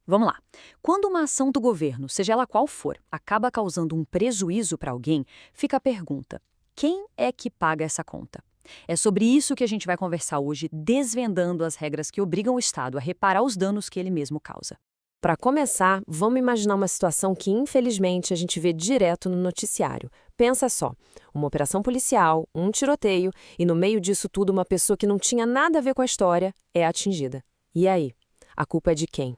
Vamos lá. Quando uma ação do governo, seja ela qual for, acaba causando um prejuízo para alguém, fica a pergunta: quem é que paga essa conta? É sobre isso que a gente vai conversar hoje, desvendando as regras que obrigam o Estado a reparar os danos que ele mesmo causa. Para começar, vamos imaginar uma situação que, infelizmente, a gente vê direto no noticiário. Pensa só, uma operação policial, um tiroteio, e no meio disso tudo uma pessoa que não tinha nada a ver com a história é atingida. E aí? A culpa é de quem?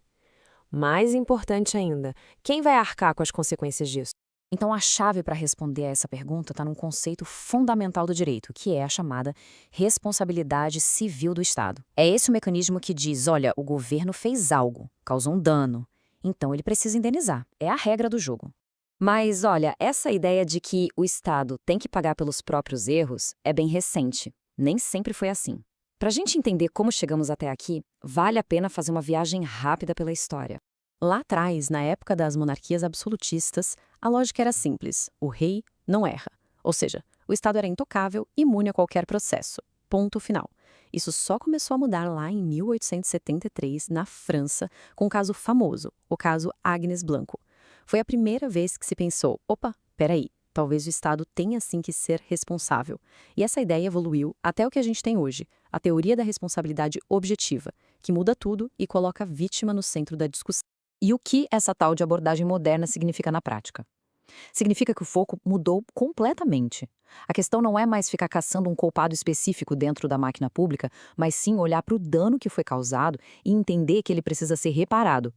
Mais importante ainda, quem vai arcar com as consequências disso? Então, a chave para responder a essa pergunta está num conceito fundamental do direito, que é a chamada responsabilidade civil do Estado. É esse o mecanismo que diz: olha, o governo fez algo, causou um dano, então ele precisa indenizar. É a regra do jogo. Mas, olha, essa ideia de que o Estado tem que pagar pelos próprios erros é bem recente. Nem sempre foi assim. Para a gente entender como chegamos até aqui, vale a pena fazer uma viagem rápida pela história. Lá atrás, na época das monarquias absolutistas, a lógica era simples: o rei não erra. Ou seja, o Estado era intocável, imune a qualquer processo. Ponto final. Isso só começou a mudar lá em 1873, na França, com um caso famoso, o caso Agnes Blanco. Foi a primeira vez que se pensou: opa, peraí, talvez o Estado tenha sim que ser responsável. E essa ideia evoluiu até o que a gente tem hoje, a teoria da responsabilidade objetiva, que muda tudo e coloca a vítima no centro da discussão. E o que essa tal de abordagem moderna significa na prática? Significa que o foco mudou completamente. A questão não é mais ficar caçando um culpado específico dentro da máquina pública, mas sim olhar para o dano que foi causado e entender que ele precisa ser reparado.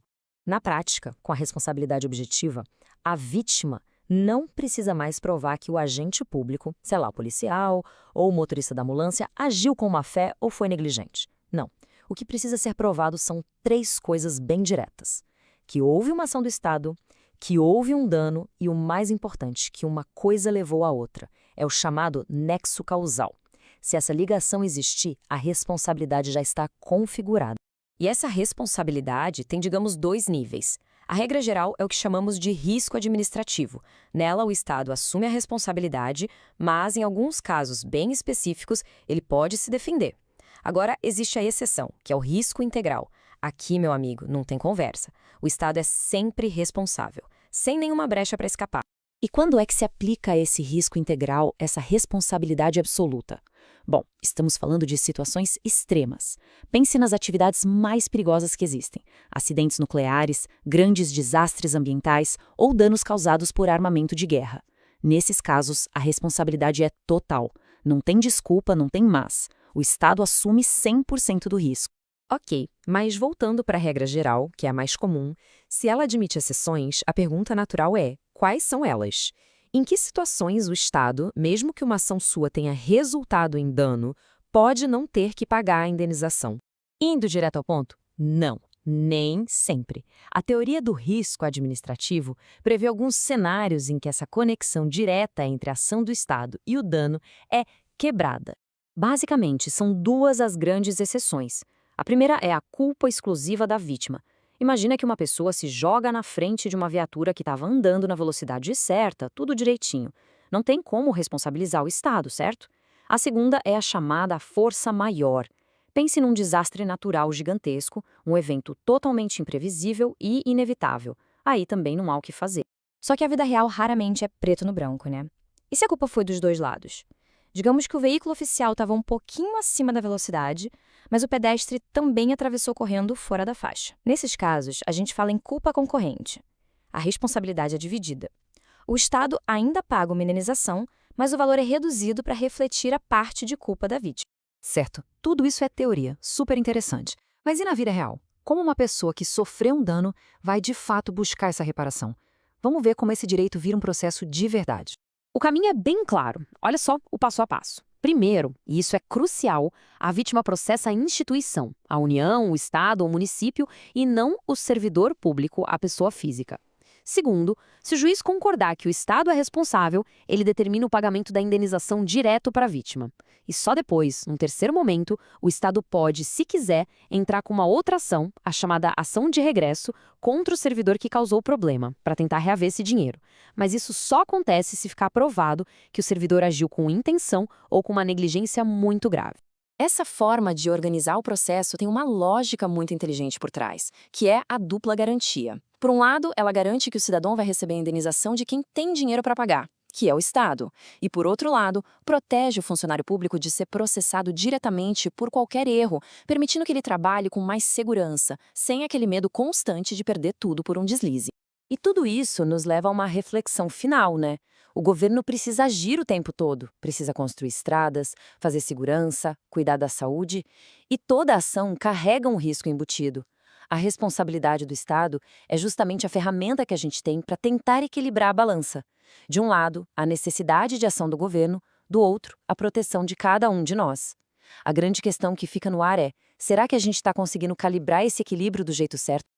Na prática, com a responsabilidade objetiva, a vítima não precisa mais provar que o agente público, sei lá, o policial ou o motorista da ambulância, agiu com má fé ou foi negligente. Não. O que precisa ser provado são três coisas bem diretas: que houve uma ação do Estado, que houve um dano e, o mais importante, que uma coisa levou à outra. É o chamado nexo causal. Se essa ligação existir, a responsabilidade já está configurada. E essa responsabilidade tem, digamos, dois níveis. A regra geral é o que chamamos de risco administrativo. Nela, o Estado assume a responsabilidade, mas, em alguns casos bem específicos, ele pode se defender. Agora, existe a exceção, que é o risco integral. Aqui, meu amigo, não tem conversa. O Estado é sempre responsável, sem nenhuma brecha para escapar. E quando é que se aplica a esse risco integral, essa responsabilidade absoluta? Bom, estamos falando de situações extremas. Pense nas atividades mais perigosas que existem: acidentes nucleares, grandes desastres ambientais ou danos causados por armamento de guerra. Nesses casos, a responsabilidade é total. Não tem desculpa, não tem mas. O Estado assume 100% do risco. Ok, mas voltando para a regra geral, que é a mais comum, se ela admite exceções, a pergunta natural é: quais são elas? Em que situações o Estado, mesmo que uma ação sua tenha resultado em dano, pode não ter que pagar a indenização? Indo direto ao ponto? Não, nem sempre. A teoria do risco administrativo prevê alguns cenários em que essa conexão direta entre a ação do Estado e o dano é quebrada. Basicamente, são duas as grandes exceções. A primeira é a culpa exclusiva da vítima. Imagina que uma pessoa se joga na frente de uma viatura que estava andando na velocidade certa, tudo direitinho. Não tem como responsabilizar o Estado, certo? A segunda é a chamada força maior. Pense num desastre natural gigantesco, um evento totalmente imprevisível e inevitável. Aí também não há o que fazer. Só que a vida real raramente é preto no branco, né? E se a culpa foi dos dois lados? Digamos que o veículo oficial estava um pouquinho acima da velocidade, mas o pedestre também atravessou correndo fora da faixa. Nesses casos, a gente fala em culpa concorrente. A responsabilidade é dividida. O Estado ainda paga uma indenização, mas o valor é reduzido para refletir a parte de culpa da vítima. Certo, tudo isso é teoria, super interessante. Mas e na vida real? Como uma pessoa que sofreu um dano vai de fato buscar essa reparação? Vamos ver como esse direito vira um processo de verdade. O caminho é bem claro. Olha só o passo a passo. Primeiro, e isso é crucial, a vítima processa a instituição, a União, o Estado ou o município, e não o servidor público, a pessoa física. Segundo, se o juiz concordar que o Estado é responsável, ele determina o pagamento da indenização direto para a vítima. E só depois, num terceiro momento, o Estado pode, se quiser, entrar com uma outra ação, a chamada ação de regresso, contra o servidor que causou o problema, para tentar reaver esse dinheiro. Mas isso só acontece se ficar provado que o servidor agiu com intenção ou com uma negligência muito grave. Essa forma de organizar o processo tem uma lógica muito inteligente por trás, que é a dupla garantia. Por um lado, ela garante que o cidadão vai receber a indenização de quem tem dinheiro para pagar, que é o Estado. E, por outro lado, protege o funcionário público de ser processado diretamente por qualquer erro, permitindo que ele trabalhe com mais segurança, sem aquele medo constante de perder tudo por um deslize. E tudo isso nos leva a uma reflexão final, né? O governo precisa agir o tempo todo, precisa construir estradas, fazer segurança, cuidar da saúde, e toda ação carrega um risco embutido. A responsabilidade do Estado é justamente a ferramenta que a gente tem para tentar equilibrar a balança. De um lado, a necessidade de ação do governo, do outro, a proteção de cada um de nós. A grande questão que fica no ar é: será que a gente está conseguindo calibrar esse equilíbrio do jeito certo?